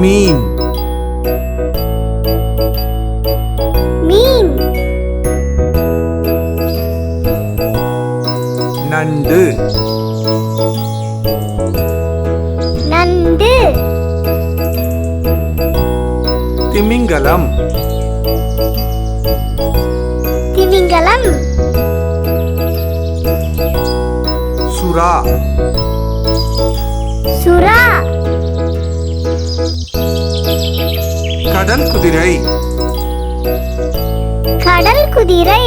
மீன் மீன் நண்டு நண்டு திமிங்கலம் திமிங்கலம் சுறா சுறா கடல் குதிரை கடல் குதிரை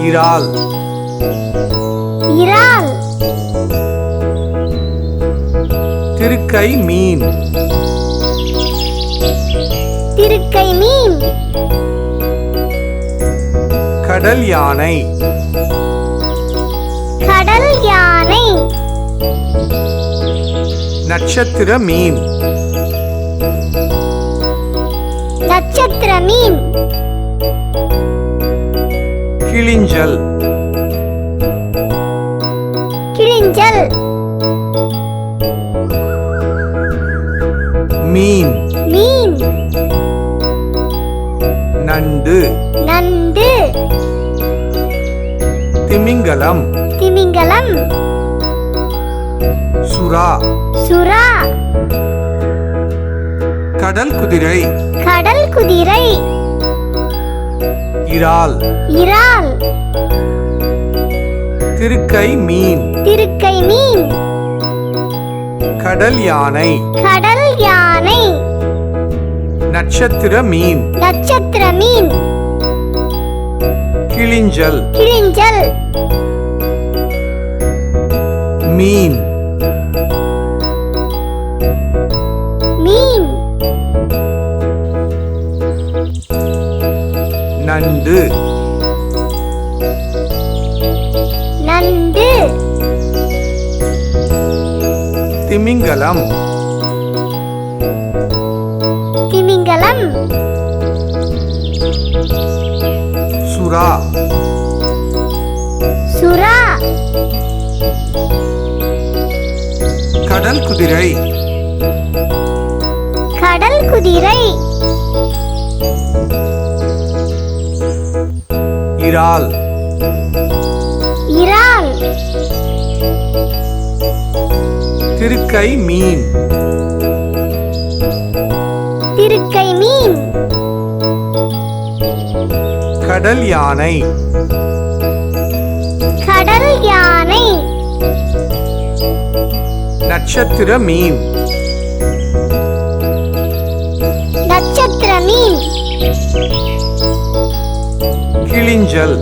இறால் இறால் திருக்கை மீன் திருக்கை மீன் கடல் யானை கடல் யானை நட்சத்திர மீன் நட்சத்திர மீன் கிளிஞ்சல் கிளிஞ்சல் மீன் மீன் நண்டு நண்டு திமிங்கலம் திமிங்கலம் சுறா சுறா கடல் குதிரை கடல் குதிரை இறால் இறால் திருக்கை மீன் திருக்கை மீன் கடல் யானை கடல் யானை நட்சத்திர மீன் நட்சத்திர மீன் கிளிஞ்சல் கிளிஞ்சல் மீன் மீன் நண்டு நண்டு திமிங்கலம் திமிங்கலம் சுறா சுறா கடல் குதிரை கடல் குதிரை இறால் இறால் திருக்கை மீன் திருக்கை மீன் கடல் யானை கடல் யானை நட்சத்திர மீன் நட்சத்திர மீன் கிளிஞ்சல்